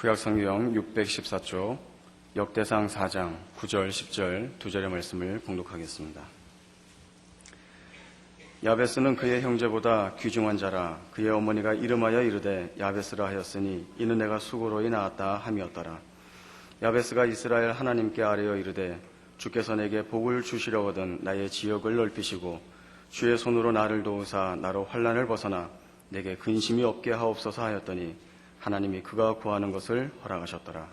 구약성경 614쪽 역대상 4장 9절 10절 두 절의 말씀을 봉독하겠습니다. 야베스는 그의 형제보다 귀중한 자라. 그의 어머니가 이름하여 이르되 야베스라 하였으니 이는 내가 수고로이 낳았다 함이었더라. 야베스가 이스라엘 하나님께 아뢰어 이르되 주께서 내게 복을 주시려거든 나의 지역을 넓히시고 주의 손으로 나를 도우사 나로 환난을 벗어나 내게 근심이 없게 하옵소서 하였더니 하나님이 그가 구하는 것을 허락하셨더라.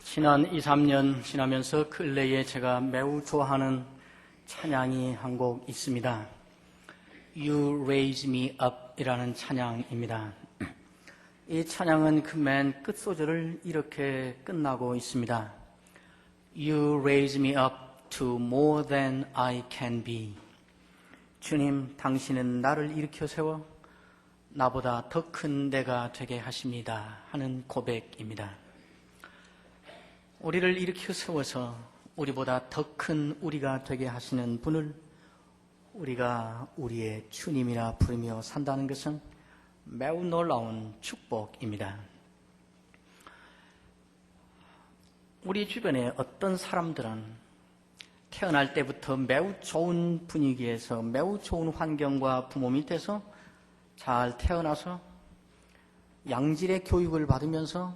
지난 2, 3년 지나면서 근래에 제가 매우 좋아하는 찬양이 한 곡 있습니다. You Raise Me Up 이라는 찬양입니다. 이 찬양은 그 맨 끝소절을 이렇게 끝나고 있습니다. You raise me up to more than I can be. 주님, 당신은 나를 일으켜 세워 나보다 더 큰 내가 되게 하십니다 하는 고백입니다. 우리를 일으켜 세워서 우리보다 더 큰 우리가 되게 하시는 분을 우리가 우리의 주님이라 부르며 산다는 것은 매우 놀라운 축복입니다. 우리 주변에 어떤 사람들은 태어날 때부터 매우 좋은 분위기에서 매우 좋은 환경과 부모 밑에서 잘 태어나서 양질의 교육을 받으면서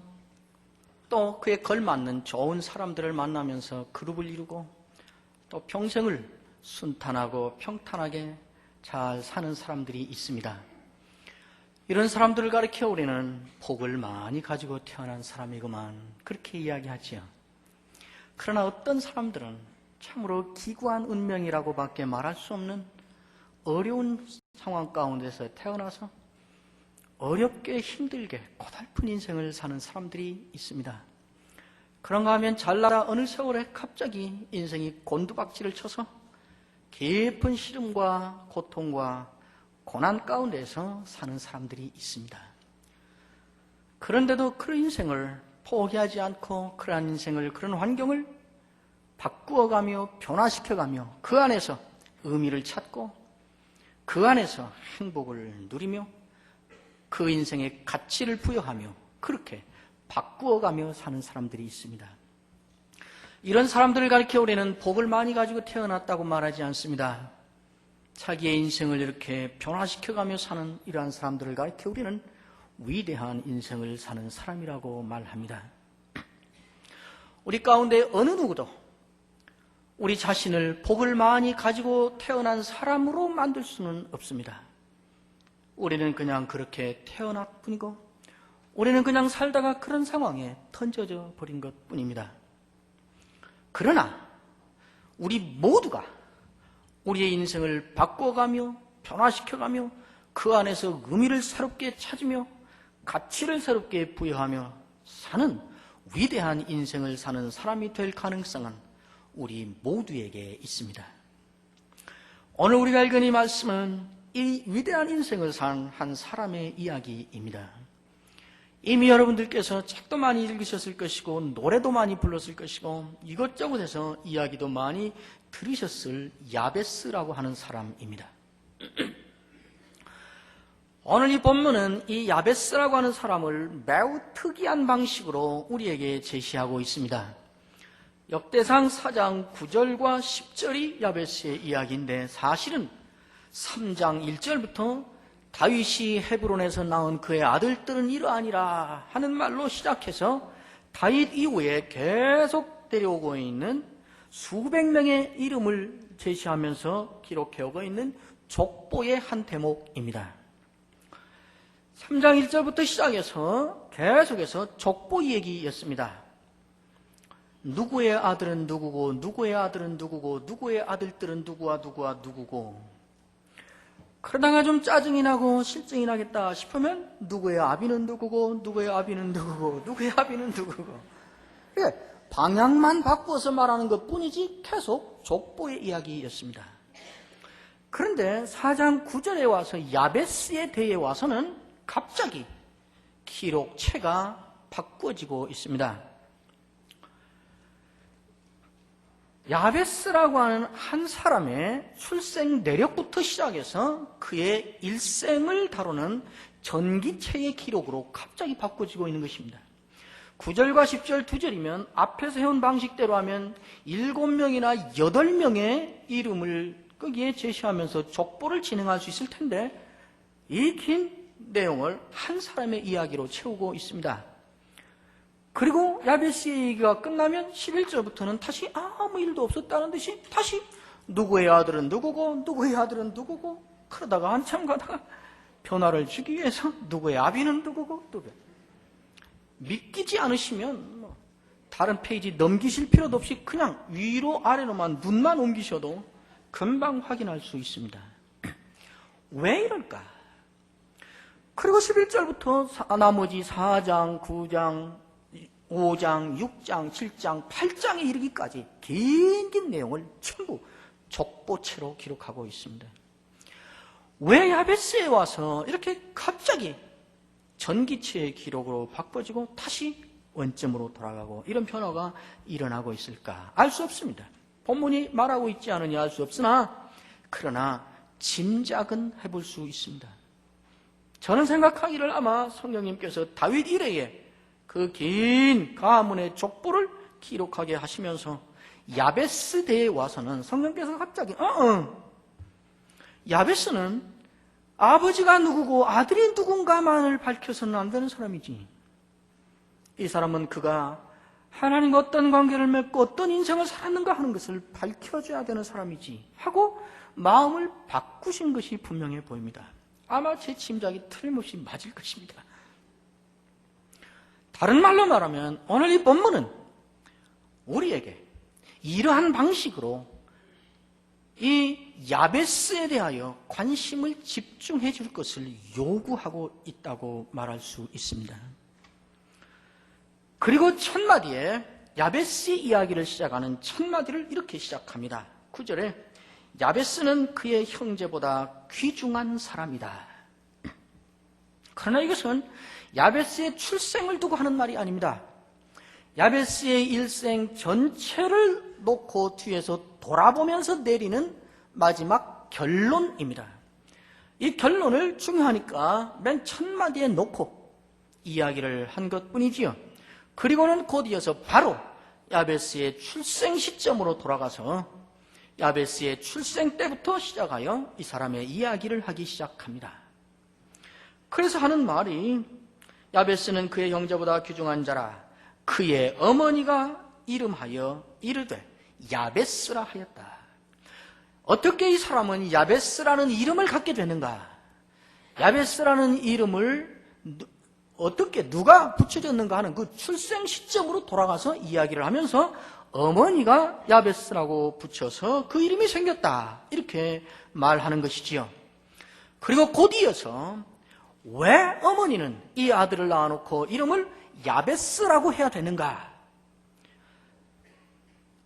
또 그에 걸맞는 좋은 사람들을 만나면서 그룹을 이루고 또 평생을 순탄하고 평탄하게 잘 사는 사람들이 있습니다. 이런 사람들을 가리켜 우리는 복을 많이 가지고 태어난 사람이구만 그렇게 이야기하지요. 그러나 어떤 사람들은 참으로 기구한 운명이라고 밖에 말할 수 없는 어려운 상황 가운데서 태어나서 어렵게 힘들게 고달픈 인생을 사는 사람들이 있습니다. 그런가 하면 잘나라 어느 세월에 갑자기 인생이 곤두박질을 쳐서 깊은 시름과 고통과 고난 가운데서 사는 사람들이 있습니다. 그런데도 그런 인생을 포기하지 않고 그러한 인생을, 그런 환경을 바꾸어가며 변화시켜가며 그 안에서 의미를 찾고 그 안에서 행복을 누리며 그 인생의 가치를 부여하며 그렇게 바꾸어가며 사는 사람들이 있습니다. 이런 사람들을 가리켜 우리는 복을 많이 가지고 태어났다고 말하지 않습니다. 자기의 인생을 이렇게 변화시켜가며 사는 이러한 사람들을 가리켜 우리는 위대한 인생을 사는 사람이라고 말합니다. 우리 가운데 어느 누구도 우리 자신을 복을 많이 가지고 태어난 사람으로 만들 수는 없습니다. 우리는 그냥 그렇게 태어날 뿐이고 우리는 그냥 살다가 그런 상황에 던져져 버린 것 뿐입니다. 그러나 우리 모두가 우리의 인생을 바꿔가며 변화시켜가며 그 안에서 의미를 새롭게 찾으며 가치를 새롭게 부여하며 사는 위대한 인생을 사는 사람이 될 가능성은 우리 모두에게 있습니다. 오늘 우리가 읽은 이 말씀은 이 위대한 인생을 산 한 사람의 이야기입니다. 이미 여러분들께서 책도 많이 읽으셨을 것이고 노래도 많이 불렀을 것이고 이것저것에서 이야기도 많이 들으셨을 야베스라고 하는 사람입니다. 오늘 이 본문은 이 야베스라고 하는 사람을 매우 특이한 방식으로 우리에게 제시하고 있습니다. 역대상 4장 9절과 10절이 야베스의 이야기인데 사실은 3장 1절부터 다윗이 헤브론에서 낳은 그의 아들들은 이러하니라 하는 말로 시작해서 다윗 이후에 계속 데려오고 있는 수백 명의 이름을 제시하면서 기록해오고 있는 족보의 한 대목입니다. 3장 1절부터 시작해서 계속해서 족보 얘기였습니다. 누구의 아들은 누구고 누구의 아들은 누구고 누구의 아들들은 누구와 누구와 누구고 그러다가 좀 짜증이 나고 실증이 나겠다 싶으면 누구의 아비는 누구고 누구의 아비는 누구고 누구의 아비는 누구고 방향만 바꾸어서 말하는 것뿐이지 계속 족보의 이야기였습니다. 그런데 4장 9절에 와서 야베스에 대해 와서는 갑자기 기록체가 바꾸어지고 있습니다. 야베스라고 하는 한 사람의 출생 내력부터 시작해서 그의 일생을 다루는 전기체의 기록으로 갑자기 바꿔지고 있는 것입니다. 9절과 10절 2절이면 앞에서 해온 방식대로 하면 7명이나 8명의 이름을 거기에 제시하면서 족보를 진행할 수 있을 텐데 이 긴 내용을 한 사람의 이야기로 채우고 있습니다. 그리고 야베스의 얘기가 끝나면 11절부터는 다시 아무 일도 없었다는 듯이 다시 누구의 아들은 누구고 누구의 아들은 누구고 그러다가 한참 가다가 변화를 주기 위해서 누구의 아비는 누구고 믿기지 않으시면 다른 페이지 넘기실 필요도 없이 그냥 위로 아래로만 눈만 옮기셔도 금방 확인할 수 있습니다. 왜 이럴까? 그리고 11절부터 나머지 4장, 9장, 5장, 6장, 7장, 8장에 이르기까지 긴 내용을 전부 족보체로 기록하고 있습니다. 왜 야베스에 와서 이렇게 갑자기 전기체의 기록으로 바꿔지고 다시 원점으로 돌아가고 이런 변화가 일어나고 있을까? 알 수 없습니다. 본문이 말하고 있지 않으니 알 수 없으나 그러나 짐작은 해볼 수 있습니다. 저는 생각하기를 아마 성령님께서 다윗 이래에 그 긴 가문의 족보를 기록하게 하시면서 야베스 대에 와서는 성령께서 갑자기 야베스는 아버지가 누구고 아들이 누군가만을 밝혀서는 안 되는 사람이지. 이 사람은 그가 하나님과 어떤 관계를 맺고 어떤 인생을 살았는가 하는 것을 밝혀줘야 되는 사람이지 하고 마음을 바꾸신 것이 분명해 보입니다. 아마 제 짐작이 틀림없이 맞을 것입니다. 다른 말로 말하면 오늘 이 본문은 우리에게 이러한 방식으로 이 야베스에 대하여 관심을 집중해 줄 것을 요구하고 있다고 말할 수 있습니다. 그리고 첫 마디에 야베스의 이야기를 시작하는 첫 마디를 이렇게 시작합니다. 9절에 야베스는 그의 형제보다 귀중한 사람이다. 그러나 이것은 야베스의 출생을 두고 하는 말이 아닙니다. 야베스의 일생 전체를 놓고 뒤에서 돌아보면서 내리는 마지막 결론입니다. 이 결론을 중요하니까 맨 첫 마디에 놓고 이야기를 한 것뿐이지요. 그리고는 곧 이어서 바로 야베스의 출생 시점으로 돌아가서 야베스의 출생 때부터 시작하여 이 사람의 이야기를 하기 시작합니다. 그래서 하는 말이 야베스는 그의 형제보다 귀중한 자라 그의 어머니가 이름하여 이르되 야베스라 하였다. 어떻게 이 사람은 야베스라는 이름을 갖게 되는가? 야베스라는 이름을 어떻게 누가 붙여졌는가 하는 그 출생 시점으로 돌아가서 이야기를 하면서 어머니가 야베스라고 붙여서 그 이름이 생겼다 이렇게 말하는 것이지요. 그리고 곧 이어서 왜 어머니는 이 아들을 낳아놓고 이름을 야베스라고 해야 되는가?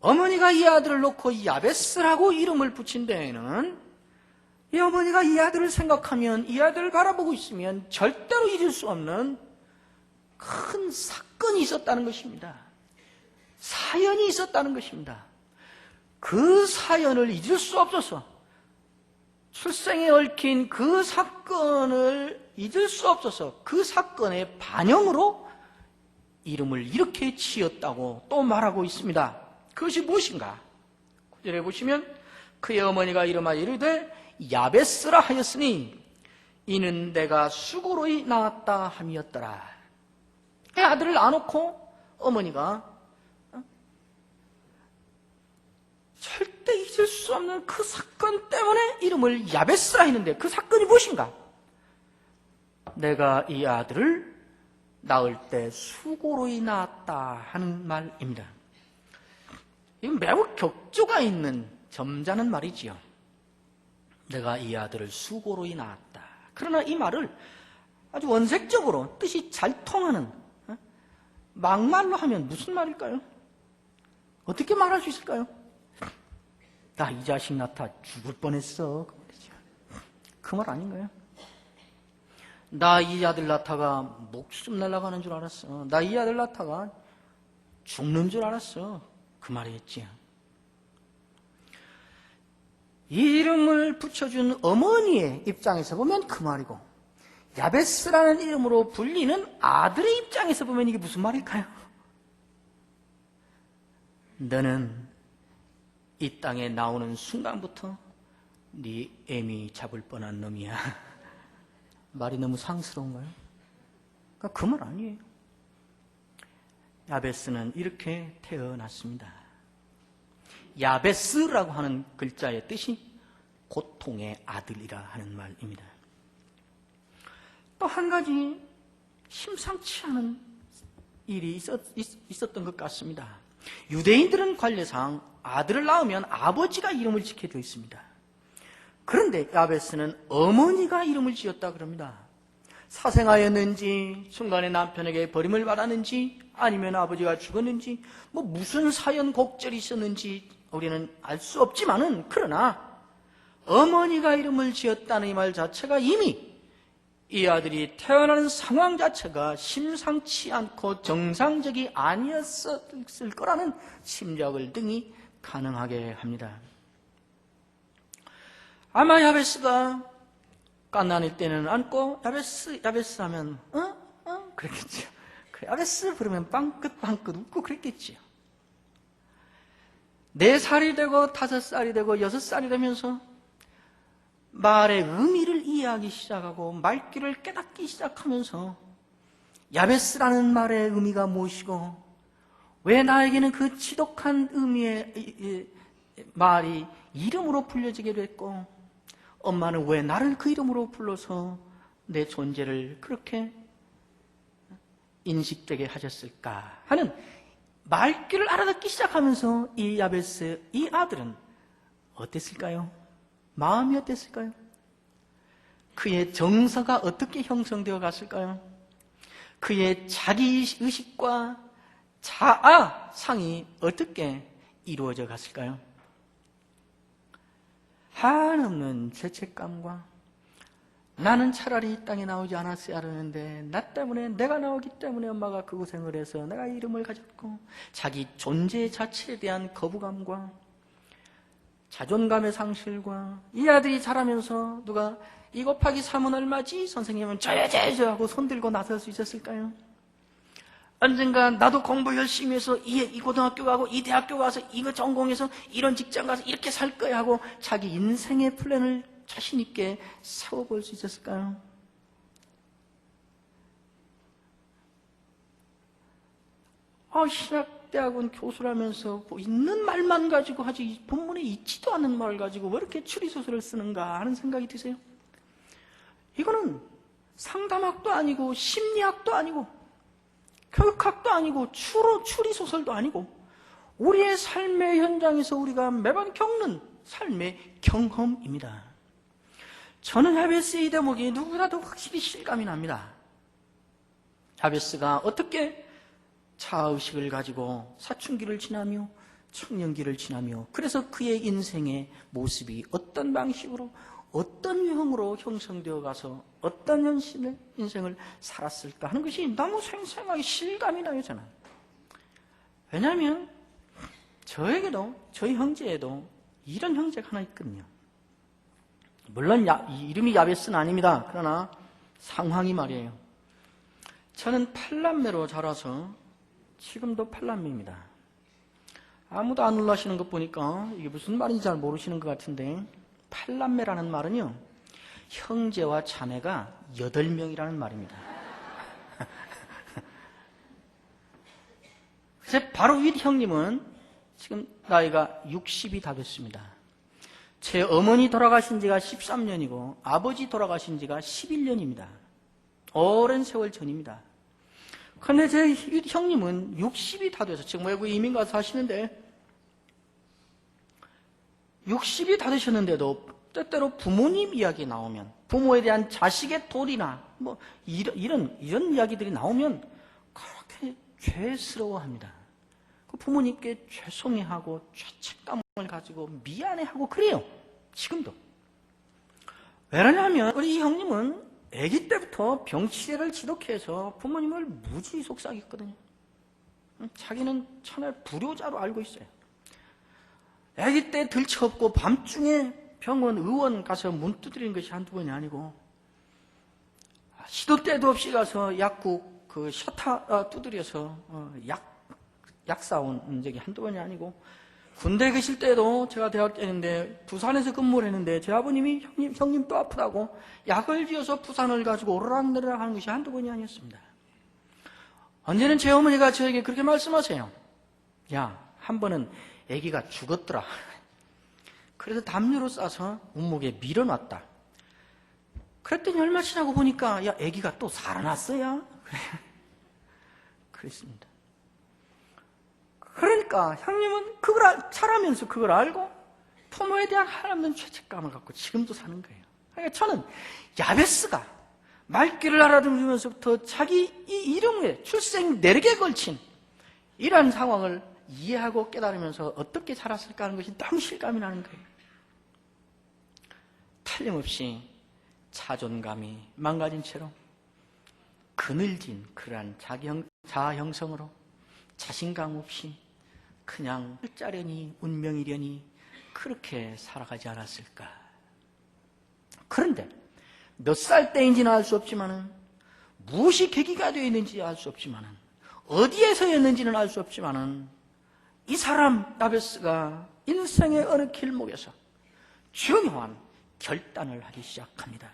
어머니가 이 아들을 놓고 야베스라고 이름을 붙인 데에는 이 어머니가 이 아들을 생각하면 이 아들을 바라보고 있으면 절대로 잊을 수 없는 큰 사건이 있었다는 것입니다. 사연이 있었다는 것입니다. 그 사연을 잊을 수 없어서 출생에 얽힌 그 사건을 잊을 수 없어서 그 사건의 반영으로 이름을 이렇게 지었다고 또 말하고 있습니다. 그것이 무엇인가? 9절에 보시면 그의 어머니가 이름하여 이르되 야베스라 하였으니 이는 내가 수고로이 낳았다 함이었더라. 그 아들을 낳아놓고 어머니가 절대 잊을 수 없는 그 사건 때문에 이름을 야베스라 했는데 그 사건이 무엇인가? 내가 이 아들을 낳을 때 수고로이 낳았다 하는 말입니다. 이건 매우 격조가 있는 점잖은 말이지요. 내가 이 아들을 수고로이 낳았다. 그러나 이 말을 아주 원색적으로 뜻이 잘 통하는 막말로 하면 무슨 말일까요? 어떻게 말할 수 있을까요? 나 이 자식 낳다 죽을 뻔했어. 그 말 아닌가요? 나 이 아들 낳다가 목숨 날아가는 줄 알았어. 나 이 아들 낳다가 죽는 줄 알았어. 그 말이겠지. 이름을 붙여준 어머니의 입장에서 보면 그 말이고, 야베스라는 이름으로 불리는 아들의 입장에서 보면 이게 무슨 말일까요? 너는 이 땅에 나오는 순간부터 네 애미 잡을 뻔한 놈이야. 말이 너무 상스러운가요? 그러니까 그 말 아니에요. 야베스는 이렇게 태어났습니다. 야베스라고 하는 글자의 뜻이 고통의 아들이라 하는 말입니다. 또 한 가지 심상치 않은 일이 있었던 것 같습니다. 유대인들은 관례상 아들을 낳으면 아버지가 이름을 짓게 되어 있습니다. 그런데 야베스는 어머니가 이름을 지었다 그럽니다. 사생아였는지, 중간에 남편에게 버림을 받았는지, 아니면 아버지가 죽었는지, 무슨 사연 곡절이 있었는지 우리는 알 수 없지만은, 그러나 어머니가 이름을 지었다는 이 말 자체가 이미 이 아들이 태어나는 상황 자체가 심상치 않고 정상적이 아니었을 거라는 짐작을 등이 가능하게 합니다. 아마 야베스가 갓난일 때는 안고 야베스 하면 그랬겠죠. 야베스 부르면 빵긋빵긋 웃고 그랬겠지요. 4살이 되고 5살이 되고 6살이 되면서 말의 의미를 이해하기 시작하고 말귀를 깨닫기 시작하면서 야베스라는 말의 의미가 무엇이고 왜 나에게는 그 지독한 의미의 말이 이름으로 불려지게 됐고 엄마는 왜 나를 그 이름으로 불러서 내 존재를 그렇게 인식되게 하셨을까 하는 말귀를 알아듣기 시작하면서 이 야베스, 이 아들은 어땠을까요? 마음이 어땠을까요? 그의 정서가 어떻게 형성되어 갔을까요? 그의 자기의식과 자아상이 어떻게 이루어져 갔을까요? 한없는 죄책감과 나는 차라리 이 땅에 나오지 않았어야 하는데 나 때문에 내가 나오기 때문에 엄마가 그 고생을 해서 내가 이름을 가졌고 자기 존재 자체에 대한 거부감과 자존감의 상실과 이 아들이 자라면서 누가 2 곱하기 3은 얼마지? 선생님은 저여저여 하고 손들고 나설 수 있었을까요? 언젠가 나도 공부 열심히 해서 이 고등학교 가고 이 대학교 가서 이거 전공해서 이런 직장 가서 이렇게 살 거야 하고 자기 인생의 플랜을 자신 있게 세워볼 수 있었을까요? 신학대학원 교수라면서 있는 말만 가지고 하지 본문에 있지도 않은 말을 가지고 왜 이렇게 추리소설을 쓰는가 하는 생각이 드세요? 이거는 상담학도 아니고 심리학도 아니고 교육학도 아니고 추리소설도 아니고 우리의 삶의 현장에서 우리가 매번 겪는 삶의 경험입니다. 저는 야베스의 대목이 누구라도 확실히 실감이 납니다. 야베스가 어떻게 자아의식을 가지고 사춘기를 지나며 청년기를 지나며 그래서 그의 인생의 모습이 어떤 방식으로 어떤 유형으로 형성되어 가서 어떤 인생을 살았을까 하는 것이 너무 생생하게 실감이 나요, 저는. 왜냐하면 저에게도 저희 형제에도 이런 형제가 하나 있거든요. 물론 이름이 야베스는 아닙니다. 그러나 상황이 말이에요. 저는 8남매로 자라서 지금도 8남매입니다. 아무도 안 놀라시는 것 보니까 이게 무슨 말인지 잘 모르시는 것 같은데 8남매라는 말은요, 형제와 자매가 8명이라는 말입니다. 그래서 바로 윗 형님은 지금 나이가 60이 다 됐습니다. 제 어머니 돌아가신 지가 13년이고 아버지 돌아가신 지가 11년입니다. 오랜 세월 전입니다. 그런데 제 윗 형님은 60이 다 돼서 지금 외국 이민 가서 사시는데 60이 다 되셨는데도 때때로 부모님 이야기 나오면 부모에 대한 자식의 도리나 이런 이야기들이 나오면 그렇게 죄스러워합니다. 그 부모님께 죄송해하고 죄책감을 가지고 미안해하고 그래요. 지금도. 왜냐하면 우리 형님은 아기 때부터 병치레를 지독해서 부모님을 무지 속삭였거든요. 자기는 천하의 불효자로 알고 있어요. 아기 때 들쳐업고 밤중에 병원, 의원 가서 문 두드리는 것이 한두 번이 아니고, 시도 때도 없이 가서 약국 그 셔터 두드려서 약 사온 적이 한두 번이 아니고, 군대 계실 때도 제가 대학 때인데 부산에서 근무를 했는데 제 아버님이 형님 또 아프다고 약을 지어서 부산을 가지고 오르락내리락 하는 것이 한두 번이 아니었습니다. 언제는 제 어머니가 저에게 그렇게 말씀하세요. 야, 한 번은 아기가 죽었더라. 그래서 담요로 싸서 운목에 밀어놨다. 그랬더니 얼마 지나고 보니까 야, 아기가 또 살아났어요. 그랬습니다. 그러니까 형님은 그걸 자라면서 그걸 알고 부모에 대한 하나님은 죄책감을 갖고 지금도 사는 거예요. 그러니까 저는 야베스가 말귀를 알아들으면서부터 자기 이 이름에 출생 내력에 걸친 이러한 상황을 이해하고 깨달으면서 어떻게 자랐을까 하는 것이 너무 실감이 나는 거예요. 틀림없이 자존감이 망가진 채로 그늘진 그러한 자아 형성으로 자신감 없이 그냥 짜려니 운명이려니 그렇게 살아가지 않았을까. 그런데 몇 살 때인지는 알 수 없지만은 무엇이 계기가 되어 있는지 알 수 없지만은 어디에서였는지는 알 수 없지만은 이 사람 야베스가 인생의 어느 길목에서 중요한 결단을 하기 시작합니다.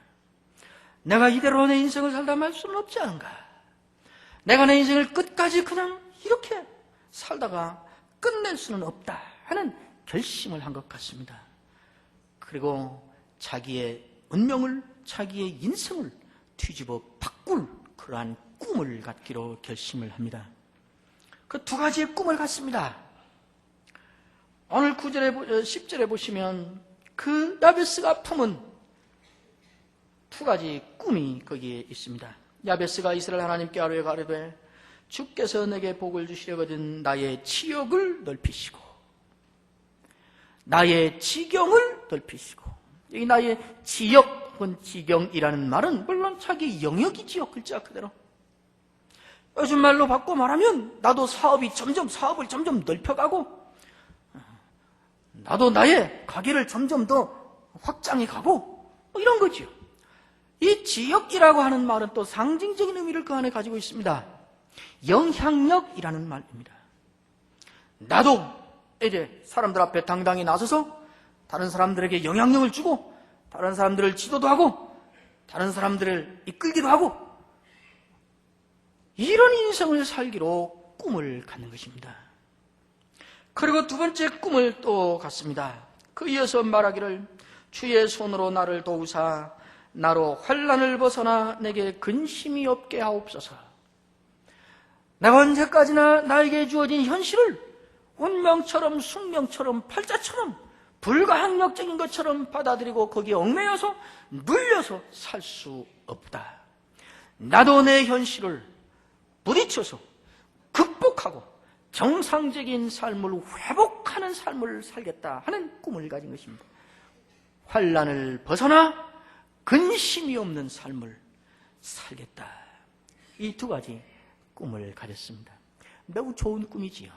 내가 이대로 내 인생을 살다 말 수는 없지 않은가. 내가 내 인생을 끝까지 그냥 이렇게 살다가 끝낼 수는 없다 하는 결심을 한 것 같습니다. 그리고 자기의 운명을, 자기의 인생을 뒤집어 바꿀 그러한 꿈을 갖기로 결심을 합니다. 그 두 가지의 꿈을 갖습니다. 오늘 10절에 보시면 그 야베스가 품은 두 가지 꿈이 거기에 있습니다. 야베스가 이스라엘 하나님께 아뢰어 가로되 주께서 내게 복을 주시려거든 나의 지역을 넓히시고 나의 지경을 넓히시고, 여기 나의 지역 혹은 지경이라는 말은 물론 자기 영역이지요. 글자 그대로. 요즘 말로 바꿔 말하면 나도 사업을 점점 넓혀가고 나도 나의 가게를 점점 더 확장해 가고 이런 거죠. 이 지역이라고 하는 말은 또 상징적인 의미를 그 안에 가지고 있습니다. 영향력이라는 말입니다. 나도 이제 사람들 앞에 당당히 나서서 다른 사람들에게 영향력을 주고 다른 사람들을 지도도 하고 다른 사람들을 이끌기도 하고 이런 인생을 살기로 꿈을 갖는 것입니다. 그리고 두 번째 꿈을 또 갖습니다. 그 이어서 말하기를 주의 손으로 나를 도우사 나로 환난을 벗어나 내게 근심이 없게 하옵소서. 내가 언제까지나 나에게 주어진 현실을 운명처럼 숙명처럼 팔자처럼 불가항력적인 것처럼 받아들이고 거기에 얽매여서 눌려서 살 수 없다. 나도 내 현실을 부딪혀서 극복하고 정상적인 삶을 회복하는 삶을 살겠다 하는 꿈을 가진 것입니다. 환난을 벗어나 근심이 없는 삶을 살겠다. 이 두 가지 꿈을 가졌습니다. 매우 좋은 꿈이지요.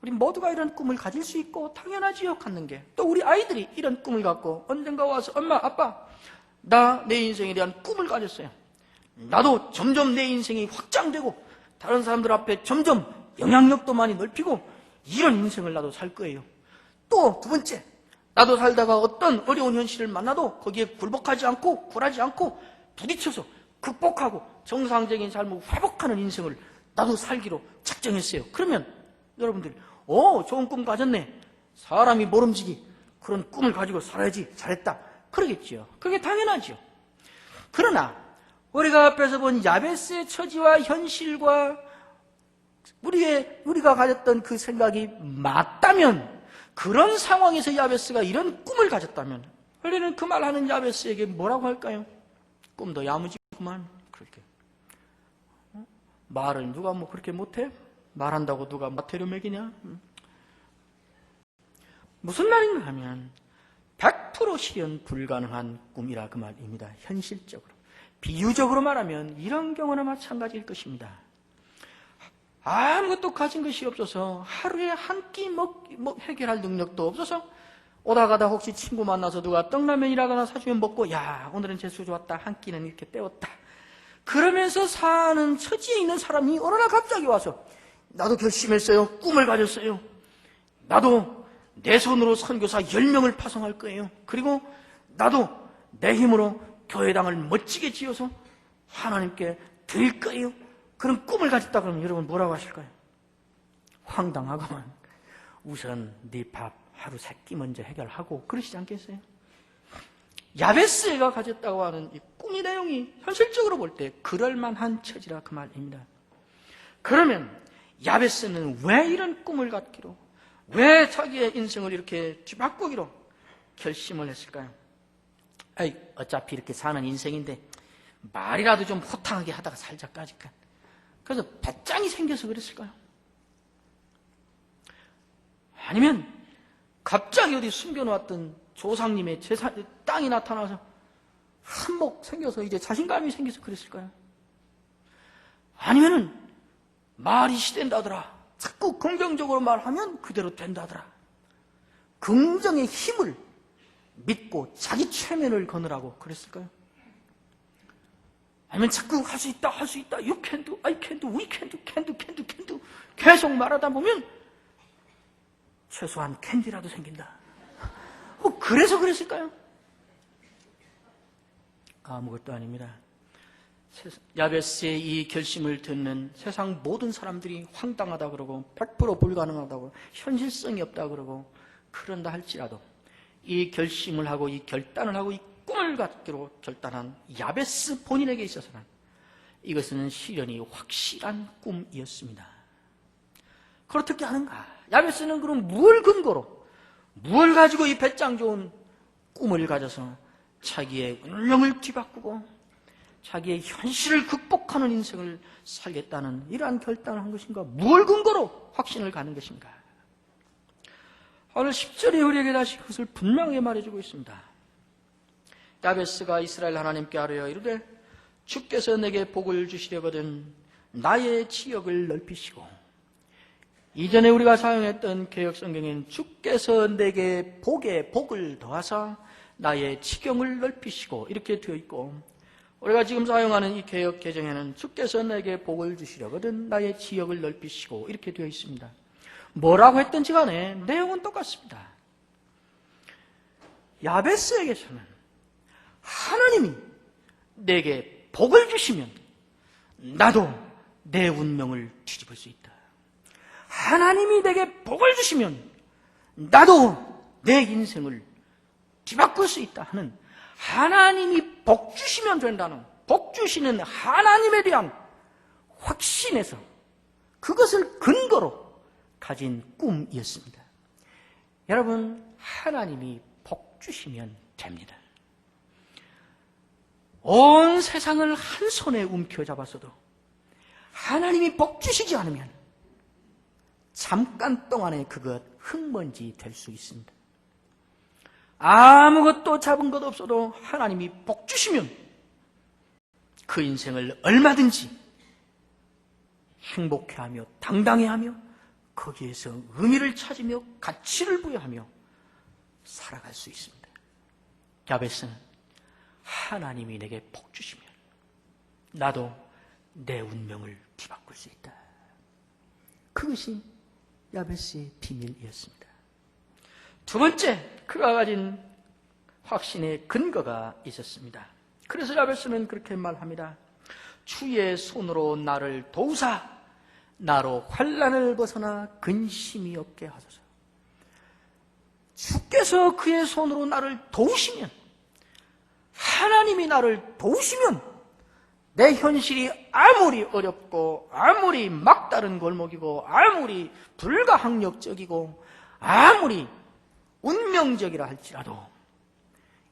우리 모두가 이런 꿈을 가질 수 있고 당연하지요. 갖는 게. 또 우리 아이들이 이런 꿈을 갖고 언젠가 와서 엄마, 아빠, 나 내 인생에 대한 꿈을 가졌어요. 나도 점점 내 인생이 확장되고 다른 사람들 앞에 점점 영향력도 많이 넓히고 이런 인생을 나도 살 거예요. 또 두 번째, 나도 살다가 어떤 어려운 현실을 만나도 거기에 굴복하지 않고 굴하지 않고 부딪혀서 극복하고 정상적인 삶을 회복하는 인생을 나도 살기로 작정했어요. 그러면 여러분들이 좋은 꿈 가졌네. 사람이 모름지기 그런 꿈을 가지고 살아야지 잘했다. 그러겠지요. 그게 당연하죠. 그러나 우리가 앞에서 본 야베스의 처지와 현실과 우리가 가졌던 그 생각이 맞다면, 그런 상황에서 야베스가 이런 꿈을 가졌다면 우리는 그 말하는 야베스에게 뭐라고 할까요? 꿈도 야무지구만. 그렇게 말을 누가 뭐 그렇게 못해? 말한다고 누가 마태료 먹이냐? 무슨 말인가 하면 100% 실현 불가능한 꿈이라 그 말입니다. 현실적으로. 비유적으로 말하면 이런 경우나 마찬가지일 것입니다. 아무것도 가진 것이 없어서 하루에 한 끼 해결할 능력도 없어서 오다가다 혹시 친구 만나서 누가 떡라면이라거나 사주면 먹고, 야, 오늘은 재수 좋았다. 한 끼는 이렇게 때웠다. 그러면서 사는 처지에 있는 사람이 어느 날 갑자기 와서, 나도 결심했어요. 꿈을 가졌어요. 나도 내 손으로 선교사 10명을 파송할 거예요. 그리고 나도 내 힘으로 교회당을 멋지게 지어서 하나님께 드릴 거예요. 그런 꿈을 가졌다 그러면 여러분 뭐라고 하실까요? 황당하구만. 우선 네 밥 하루 3끼 먼저 해결하고 그러시지 않겠어요? 야베스가 가졌다고 하는 이 꿈의 내용이 현실적으로 볼 때 그럴만한 처지라 그 말입니다. 그러면 야베스는 왜 이런 꿈을 갖기로, 왜 자기의 인생을 이렇게 뒤바꾸기로 결심을 했을까요? 어차피 이렇게 사는 인생인데 말이라도 좀 호탕하게 하다가 살자까지까. 그래서 배짱이 생겨서 그랬을까요? 아니면 갑자기 어디 숨겨놓았던 조상님의 땅이 나타나서 한몫 생겨서 이제 자신감이 생겨서 그랬을까요? 아니면은 말이 시된다더라. 자꾸 긍정적으로 말하면 그대로 된다더라. 긍정의 힘을 믿고 자기 최면을 거느라고 그랬을까요? 아니면 자꾸 할 수 있다, 할 수 있다, you can do, I can do, we can do, can do, can do, can do 계속 말하다 보면 최소한 캔디라도 생긴다. 그래서 그랬을까요? 아무것도 아닙니다. 야베스의 이 결심을 듣는 세상 모든 사람들이 황당하다 그러고 100% 불가능하다고 현실성이 없다 그러고 그런다 할지라도 이 결심을 하고 이 결단을 하고 이 꿈을 갖기로 결단한 야베스 본인에게 있어서는 이것은 실현이 확실한 꿈이었습니다. 그걸 어떻게 하는가? 야베스는 그럼 무엇을 근거로, 무엇을 가지고 이 배짱 좋은 꿈을 가져서 자기의 운명을 뒤바꾸고 자기의 현실을 극복하는 인생을 살겠다는 이러한 결단을 한 것인가? 무엇을 근거로 확신을 가는 것인가? 오늘 10절에 우리에게 다시 그것을 분명히 말해주고 있습니다. 야베스가 이스라엘 하나님께 아뢰어 이르되 주께서 내게 복을 주시려거든 나의 지역을 넓히시고, 이전에 우리가 사용했던 개혁성경에는 주께서 내게 복에 복을 더하사 나의 지경을 넓히시고 이렇게 되어 있고, 우리가 지금 사용하는 이 개혁 개정에는 주께서 내게 복을 주시려거든 나의 지역을 넓히시고 이렇게 되어 있습니다. 뭐라고 했든지 간에 내용은 똑같습니다. 야베스에게서는 하나님이 내게 복을 주시면 나도 내 운명을 뒤집을 수 있다. 하나님이 내게 복을 주시면 나도 내 인생을 뒤바꿀 수 있다 하는, 하나님이 복 주시면 된다는, 복 주시는 하나님에 대한 확신에서 그것을 근거로 가진 꿈이었습니다. 여러분, 하나님이 복 주시면 됩니다. 온 세상을 한 손에 움켜잡았어도 하나님이 복 주시지 않으면 잠깐 동안에 그것 흙먼지 될 수 있습니다. 아무것도 잡은 것 없어도 하나님이 복 주시면 그 인생을 얼마든지 행복해하며 당당해하며 거기에서 의미를 찾으며 가치를 부여하며 살아갈 수 있습니다. 야베스는 하나님이 내게 복 주시면 나도 내 운명을 뒤바꿀 수 있다. 그것이 야베스의 비밀이었습니다. 두 번째, 그가 가진 확신의 근거가 있었습니다. 그래서 야베스는 그렇게 말합니다. 주의 손으로 나를 도우사 나로 환난을 벗어나 근심이 없게 하소서. 주께서 그의 손으로 나를 도우시면, 하나님이 나를 도우시면 내 현실이 아무리 어렵고 아무리 막다른 골목이고 아무리 불가항력적이고 아무리 운명적이라 할지라도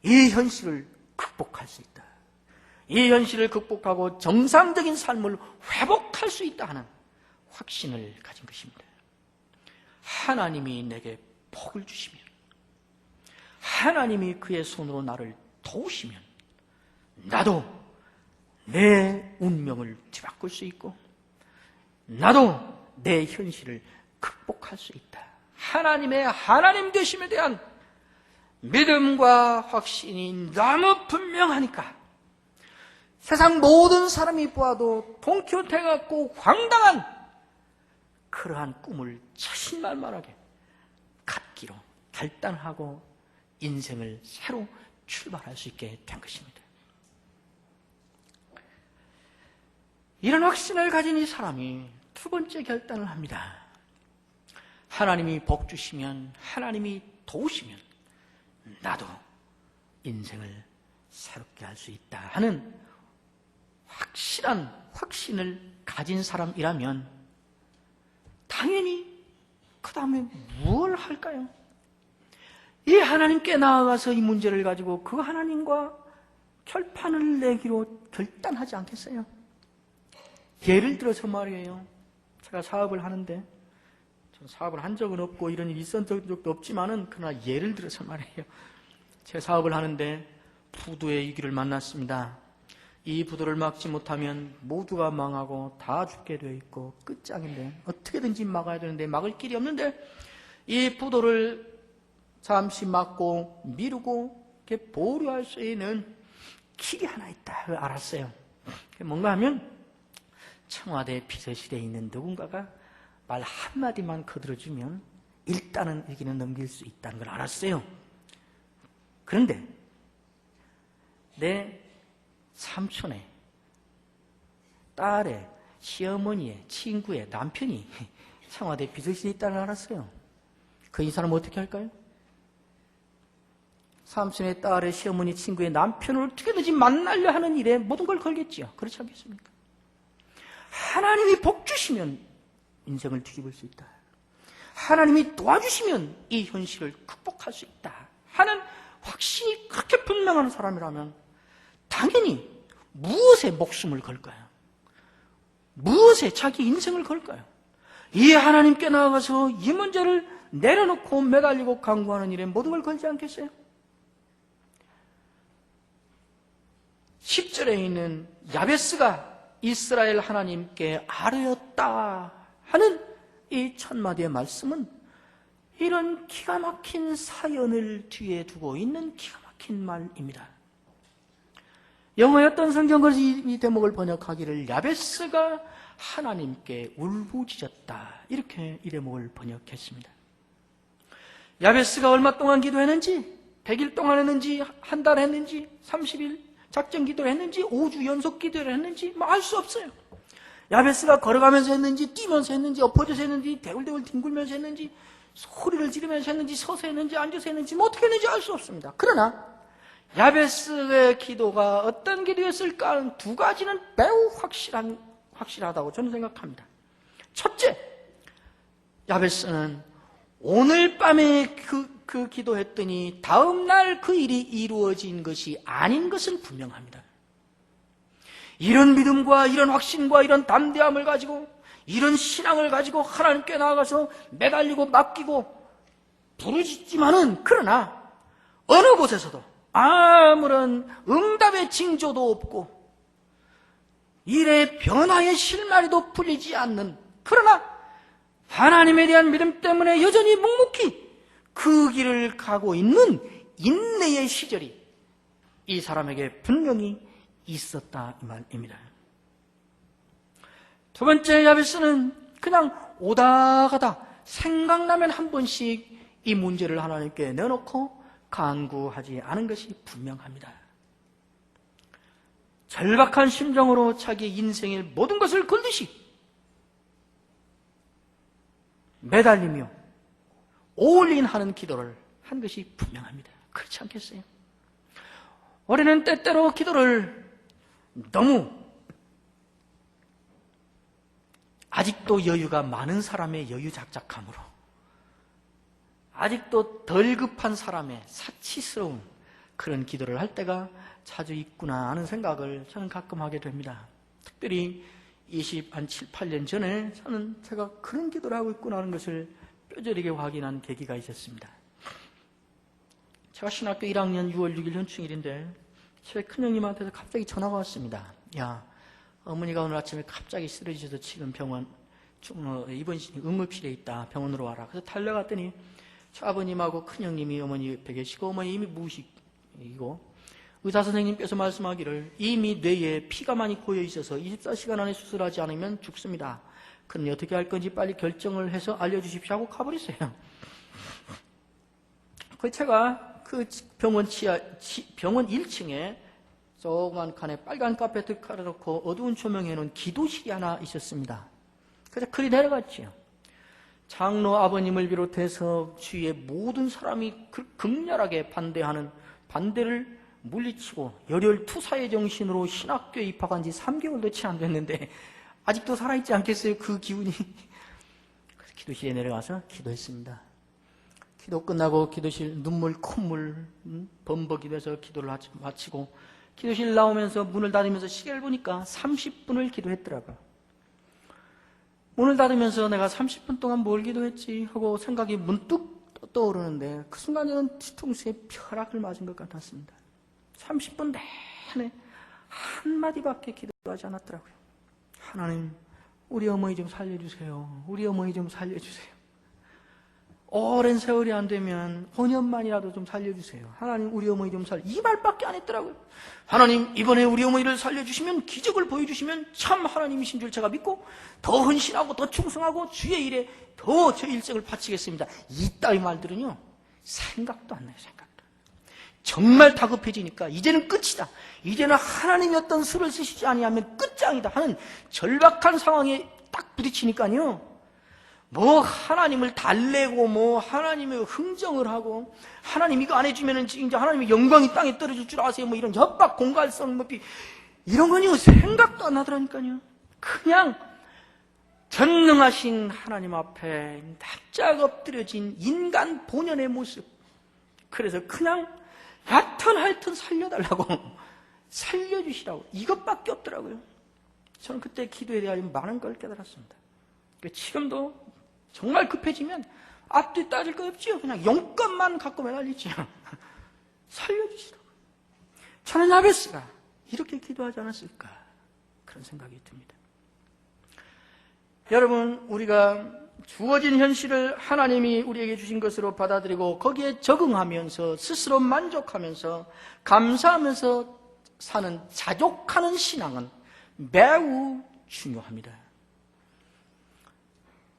이 현실을 극복할 수 있다. 이 현실을 극복하고 정상적인 삶을 회복할 수 있다 하는 확신을 가진 것입니다. 하나님이 내게 복을 주시면, 하나님이 그의 손으로 나를 도우시면 나도 내 운명을 뒤바꿀 수 있고 나도 내 현실을 극복할 수 있다. 하나님의 하나님 되심에 대한 믿음과 확신이 너무 분명하니까 세상 모든 사람이 보아도 통쾌해 갖고 황당한 그러한 꿈을 자신만만하게 갖기로 결단하고 인생을 새로 출발할 수 있게 된 것입니다. 이런 확신을 가진 이 사람이 두 번째 결단을 합니다. 하나님이 복 주시면, 하나님이 도우시면 나도 인생을 새롭게 할 수 있다 하는 확실한 확신을 가진 사람이라면 당연히 그 다음에 무엇을 할까요? 이 하나님께 나아가서 이 문제를 가지고 그 하나님과 결판을 내기로 결단하지 않겠어요? 예를 들어서 말이에요. 제가 사업을 하는데, 저는 사업을 한 적은 없고 이런 일이 있었던 적도 없지만은 그러나 예를 들어서 말이에요. 제가 사업을 하는데 부도의 위기를 만났습니다. 이 부도를 막지 못하면 모두가 망하고 다 죽게 되어 있고 끝장인데 어떻게든지 막아야 되는데 막을 길이 없는데 이 부도를 잠시 막고 미루고 이렇게 보류할 수 있는 길이 하나 있다를 알았어요. 뭔가 하면 청와대 비서실에 있는 누군가가 말 한마디만 거들어주면 일단은 여기는 넘길 수 있다는 걸 알았어요. 그런데 내 삼촌의 딸의 시어머니의 친구의 남편이 청와대 비서실에 있다는 걸 알았어요. 이 사람은 어떻게 할까요? 삼촌의 딸의 시어머니 친구의 남편을 어떻게든지 만나려 하는 일에 모든 걸 걸겠지요. 그렇지 않겠습니까? 하나님이 복 주시면 인생을 뒤집을 수 있다. 하나님이 도와주시면 이 현실을 극복할 수 있다 하는 확신이 그렇게 분명한 사람이라면 당연히 무엇에 목숨을 걸까요? 무엇에 자기 인생을 걸까요? 이 하나님께 나아가서 이 문제를 내려놓고 매달리고 강구하는 일에 모든 걸 걸지 않겠어요? 10절에 있는 야베스가 이스라엘 하나님께 아뢰었다 하는 이 첫마디의 말씀은 이런 기가 막힌 사연을 뒤에 두고 있는 기가 막힌 말입니다. 영어의 어떤 성경에서 이 대목을 번역하기를 야베스가 하나님께 울부짖었다 이렇게 이 대목을 번역했습니다. 야베스가 얼마 동안 기도했는지, 100일 동안 했는지, 한 달 했는지, 30일 작전 기도를 했는지, 5주 연속 기도를 했는지 알 수 없어요. 야베스가 걸어가면서 했는지, 뛰면서 했는지, 엎어져서 했는지, 대굴대굴 뒹굴면서 했는지, 소리를 지르면서 했는지, 서서 했는지, 앉아서 했는지 어떻게 했는지 알 수 없습니다. 그러나 야베스의 기도가 어떤 기도였을까 하는 두 가지는 매우 확실하다고 저는 생각합니다. 첫째, 야베스는 오늘 밤에 그 기도했더니 다음날 그 일이 이루어진 것이 아닌 것은 분명합니다. 이런 믿음과 이런 확신과 이런 담대함을 가지고 이런 신앙을 가지고 하나님께 나아가서 매달리고 맡기고 부르짖지만은 그러나 어느 곳에서도 아무런 응답의 징조도 없고 일의 변화의 실마리도 풀리지 않는, 그러나 하나님에 대한 믿음 때문에 여전히 묵묵히 그 길을 가고 있는 인내의 시절이 이 사람에게 분명히 있었다 이 말입니다. 두 번째, 야베스는 그냥 오다 가다 생각나면 한 번씩 이 문제를 하나님께 내놓고 간구하지 않은 것이 분명합니다. 절박한 심정으로 자기 인생의 모든 것을 걸듯이 매달리며 올인하는 기도를 한 것이 분명합니다. 그렇지 않겠어요? 우리는 때때로 기도를 너무 아직도 여유가 많은 사람의 여유작작함으로, 아직도 덜 급한 사람의 사치스러운 그런 기도를 할 때가 자주 있구나 하는 생각을 저는 가끔 하게 됩니다. 특별히 7, 8년 전에 제가 그런 기도를 하고 있구나 하는 것을 뼈저리게 확인한 계기가 있었습니다. 제가 신학교 1학년 6월 6일 현충일인데 제 큰형님한테서 갑자기 전화가 왔습니다. 야, 어머니가 오늘 아침에 갑자기 쓰러지셔서 지금 병원 입원실 응급실에 있다. 병원으로 와라. 그래서 달려갔더니 아버님하고 큰형님이 어머니 옆에 계시고 어머니 이미 무식이고 의사 선생님께서 말씀하기를 이미 뇌에 피가 많이 고여 있어서 24시간 안에 수술하지 않으면 죽습니다. 그러니 어떻게 할 건지 빨리 결정을 해서 알려주십시오 하고 가버렸어요. 제가 그 병원 1층에 조그만 칸에 빨간 카페트 깔아놓고 어두운 조명해놓은 기도실이 하나 있었습니다. 그래서 그리 내려갔지요. 장로 아버님을 비롯해서 주위의 모든 사람이 극렬하게 반대하는 반대를 물리치고 열혈투사의 정신으로 신학교에 입학한 지 3개월도 채 안 됐는데 아직도 살아있지 않겠어요? 그 기운이. 그래서 기도실에 내려가서 기도했습니다. 기도 끝나고 기도실 눈물 콧물 범벅이 돼서 기도를 마치고 기도실 나오면서 문을 닫으면서 시계를 보니까 30분을 기도했더라고요. 문을 닫으면서 내가 30분 동안 뭘 기도했지 하고 생각이 문득 떠오르는데 그 순간 저는 뒤통수에 벼락을 맞은 것 같았습니다. 30분 내내 한마디밖에 기도하지 않았더라고요. 하나님, 우리 어머니 좀 살려주세요. 우리 어머니 좀 살려주세요. 오랜 세월이 안 되면 5년만이라도 좀 살려주세요. 하나님, 우리 어머니 좀 이 말밖에 안 했더라고요. 하나님, 이번에 우리 어머니를 살려주시면, 기적을 보여주시면 참 하나님이신 줄 제가 믿고 더 헌신하고 더 충성하고 주의 일에 더 제 일생을 바치겠습니다. 이따위 말들은요, 생각도 안 나요. 생각도. 정말 다급해지니까 이제는 끝이다. 이제는 하나님이 어떤 수를 쓰시지 아니하면 끝장이다 하는 절박한 상황에 딱 부딪히니까요. 뭐 하나님을 달래고 뭐 하나님의 흥정을 하고 하나님 이거 안 해주면은 이제 하나님의 영광이 땅에 떨어질 줄 아세요? 뭐 이런 협박 공갈성 뭐 이런 건요 생각도 안 나더라니까요. 그냥 전능하신 하나님 앞에 납작 엎드려진 인간 본연의 모습. 그래서 그냥 하여튼 살려달라고 살려주시라고 이것밖에 없더라고요. 저는 그때 기도에 대하여 많은 걸 깨달았습니다. 지금도 정말 급해지면 앞뒤 따질 거 없지요. 그냥 용건만 갖고 매달리지요. 살려주시라고. 저는 야베스가 이렇게 기도하지 않았을까 그런 생각이 듭니다. 여러분, 우리가 주어진 현실을 하나님이 우리에게 주신 것으로 받아들이고 거기에 적응하면서 스스로 만족하면서 감사하면서 사는 자족하는 신앙은 매우 중요합니다.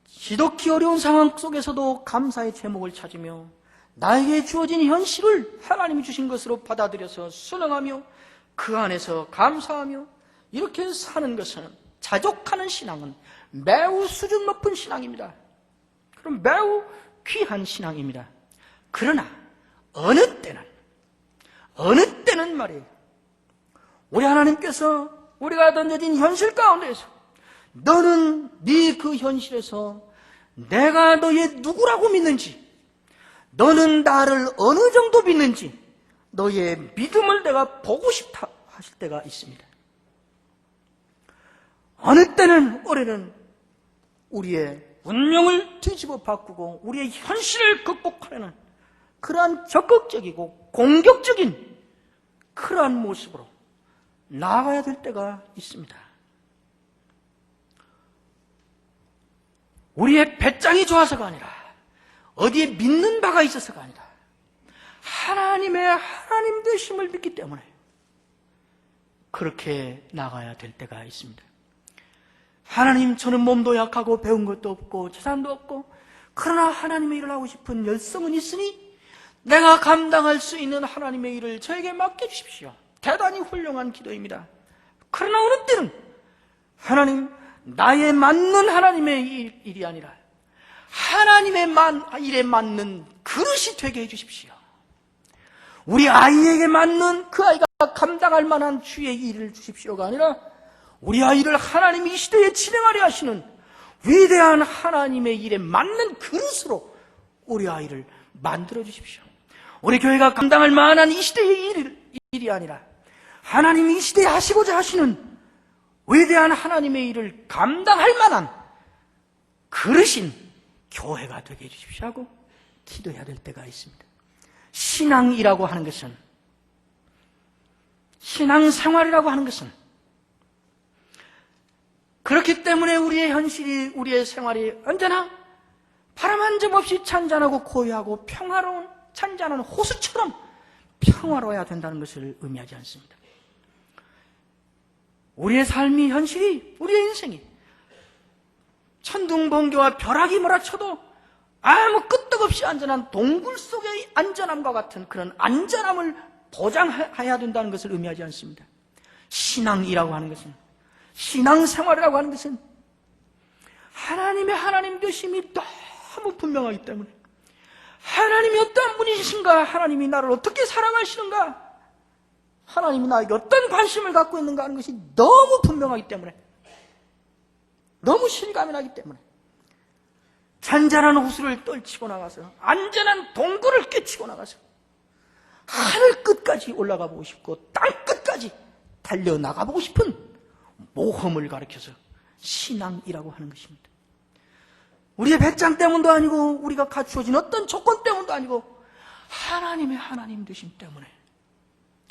지독히 어려운 상황 속에서도 감사의 제목을 찾으며 나에게 주어진 현실을 하나님이 주신 것으로 받아들여서 순응하며 그 안에서 감사하며 이렇게 사는 것은 자족하는 신앙은 매우 수준 높은 신앙입니다. 그럼 매우 귀한 신앙입니다. 그러나 어느 때는 말이에요. 우리 하나님께서 우리가 던져진 현실 가운데에서 너는 네 그 현실에서 내가 너의 누구라고 믿는지, 너는 나를 어느 정도 믿는지 너의 믿음을 내가 보고 싶다 하실 때가 있습니다. 어느 때는 올해는 우리의 운명을 뒤집어 바꾸고 우리의 현실을 극복하려는 그러한 적극적이고 공격적인 그러한 모습으로 나아가야 될 때가 있습니다. 우리의 배짱이 좋아서가 아니라 어디에 믿는 바가 있어서가 아니라 하나님의 하나님 되심을 믿기 때문에 그렇게 나가야 될 때가 있습니다. 하나님, 저는 몸도 약하고 배운 것도 없고 재산도 없고 그러나 하나님의 일을 하고 싶은 열성은 있으니 내가 감당할 수 있는 하나님의 일을 저에게 맡겨주십시오. 대단히 훌륭한 기도입니다. 그러나 어느 때는 하나님, 나에 맞는 하나님의 일이 아니라 하나님의 일에 맞는 그릇이 되게 해주십시오. 우리 아이에게 맞는 그 아이가 감당할 만한 주의 일을 주십시오가 아니라 우리 아이를 하나님이 이 시대에 진행하려 하시는 위대한 하나님의 일에 맞는 그릇으로 우리 아이를 만들어 주십시오. 우리 교회가 감당할 만한 이 시대의 일이 아니라 하나님이 이 시대에 하시고자 하시는 위대한 하나님의 일을 감당할 만한 그릇인 교회가 되게 해주십시오 하고 기도해야 될 때가 있습니다. 신앙이라고 하는 것은, 신앙생활이라고 하는 것은 그렇기 때문에 우리의 현실이, 우리의 생활이 언제나 바람 한 점 없이 잔잔하고 고요하고 평화로운 잔잔한 호수처럼 평화로워야 된다는 것을 의미하지 않습니다. 우리의 삶이, 현실이, 우리의 인생이 천둥번개와 벼락이 몰아쳐도 아무 끄떡없이 안전한 동굴 속의 안전함과 같은 그런 안전함을 보장해야 된다는 것을 의미하지 않습니다. 신앙이라고 하는 것은, 신앙생활이라고 하는 것은 하나님의 하나님 되심이 너무 분명하기 때문에, 하나님이 어떤 분이신가, 하나님이 나를 어떻게 사랑하시는가, 하나님이 나에게 어떤 관심을 갖고 있는가 하는 것이 너무 분명하기 때문에, 너무 실감이 나기 때문에 잔잔한 호수를 떨치고 나가서 안전한 동굴을 깨치고 나가서 하늘 끝까지 올라가 보고 싶고 땅 끝까지 달려나가 보고 싶은 모험을 가리켜서 신앙이라고 하는 것입니다. 우리의 배짱 때문도 아니고 우리가 갖추어진 어떤 조건 때문도 아니고 하나님의 하나님 되심 때문에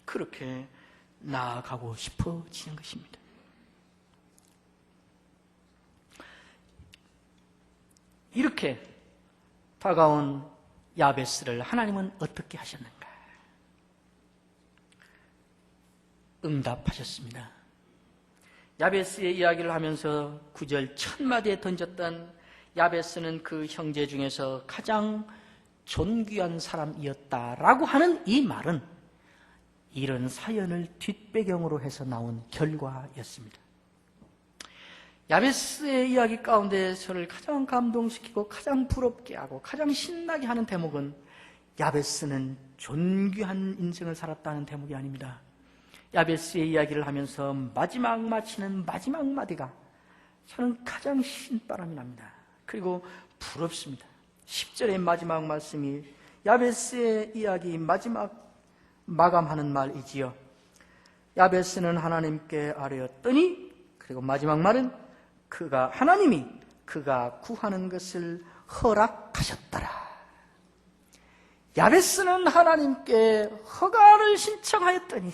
그렇게 나아가고 싶어지는 것입니다. 이렇게 다가온 야베스를 하나님은 어떻게 하셨는가? 응답하셨습니다. 야베스의 이야기를 하면서 9절 첫마디에 던졌던 야베스는 그 형제 중에서 가장 존귀한 사람이었다라고 하는 이 말은 이런 사연을 뒷배경으로 해서 나온 결과였습니다. 야베스의 이야기 가운데 저를 가장 감동시키고 가장 부럽게 하고 가장 신나게 하는 대목은 야베스는 존귀한 인생을 살았다는 대목이 아닙니다. 야베스의 이야기를 하면서 마지막 마치는 마지막 마디가 저는 가장 신바람이 납니다. 그리고 부럽습니다. 10절의 마지막 말씀이 야베스의 이야기 마지막 마감하는 말이지요. 야베스는 하나님께 아뢰었더니, 그리고 마지막 말은 하나님이 그가 구하는 것을 허락하셨더라. 야베스는 하나님께 허가를 신청하였더니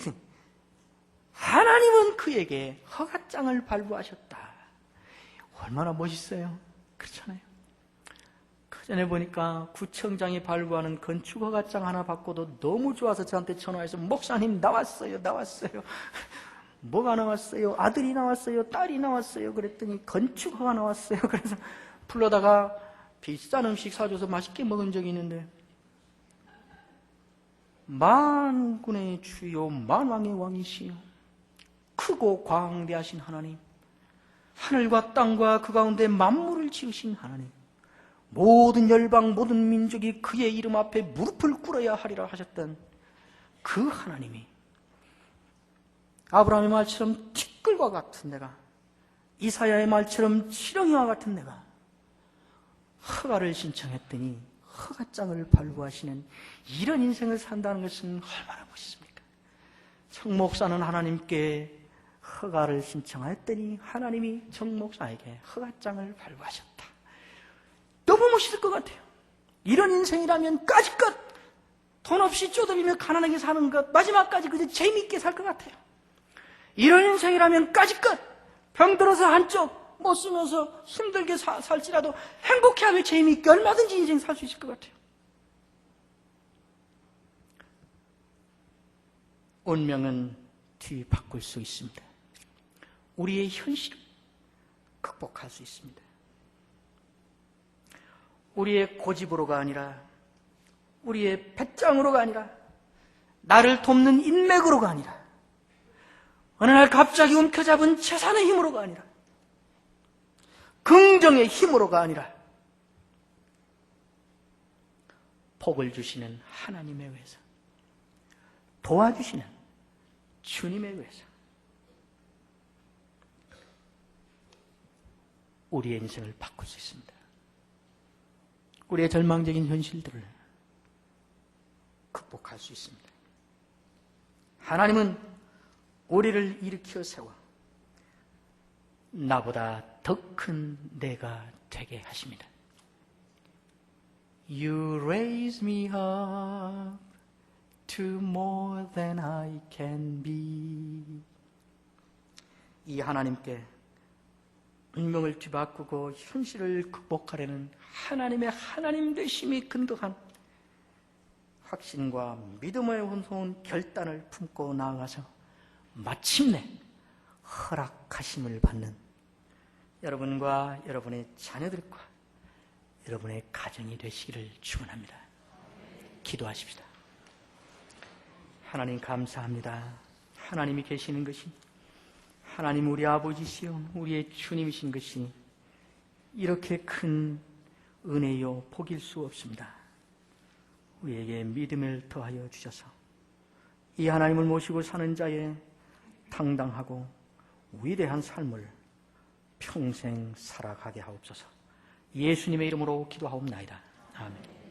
하나님은 그에게 허가장을 발부하셨다. 얼마나 멋있어요. 그렇잖아요. 그 전에 보니까 구청장이 발부하는 건축허가장 하나 받고도 너무 좋아서 저한테 전화해서 목사님 나왔어요. 뭐가 나왔어요? 아들이 나왔어요? 딸이 나왔어요? 그랬더니 건축허가 나왔어요. 그래서 불러다가 비싼 음식 사줘서 맛있게 먹은 적이 있는데, 만군의 주요 만왕의 왕이시요 크고 광대하신 하나님, 하늘과 땅과 그 가운데 만물을 지으신 하나님, 모든 열방 모든 민족이 그의 이름 앞에 무릎을 꿇어야 하리라 하셨던 그 하나님이 아브라함의 말처럼 티끌과 같은 내가, 이사야의 말처럼 지렁이와 같은 내가 허가를 신청했더니 허가장을 발부하시는 이런 인생을 산다는 것은 얼마나 멋있습니까? 정 목사는 하나님께 허가를 신청했더니 하나님이 정 목사에게 허가장을 발부하셨다. 너무 멋있을 것 같아요. 이런 인생이라면 까짓것 돈 없이 쪼들리며 가난하게 사는 것 마지막까지 그저 재미있게 살 것 같아요. 이런 인생이라면 까짓것 병들어서 한쪽 못 쓰면서 힘들게 살지라도 행복해하며 재미있게 얼마든지 인생 살 수 있을 것 같아요. 운명은 뒤바꿀 수 있습니다. 우리의 현실을 극복할 수 있습니다. 우리의 고집으로가 아니라, 우리의 배짱으로가 아니라, 나를 돕는 인맥으로가 아니라, 어느 날 갑자기 움켜잡은 재산의 힘으로가 아니라, 긍정의 힘으로가 아니라, 복을 주시는 하나님에 의해서, 도와주시는 주님에 의해서 우리의 인생을 바꿀 수 있습니다. 우리의 절망적인 현실들을 극복할 수 있습니다. 하나님은 우리를 일으켜 세워 나보다 더 큰 내가 되게 하십니다. You raise me up to more than I can be. 이 하나님께 운명을 뒤바꾸고 현실을 극복하려는 하나님의 하나님 되심이 근거한 확신과 믿음의 혼소한 결단을 품고 나아가서 마침내 허락하심을 받는 여러분과 여러분의 자녀들과 여러분의 가정이 되시기를 축원합니다. 기도하십시다. 하나님 감사합니다. 하나님이 계시는 것이, 하나님 우리 아버지시요 우리의 주님이신 것이 이렇게 큰 은혜요 복일 수 없습니다. 우리에게 믿음을 더하여 주셔서 이 하나님을 모시고 사는 자의 당당하고 위대한 삶을 평생 살아가게 하옵소서. 예수님의 이름으로 기도하옵나이다. 아멘.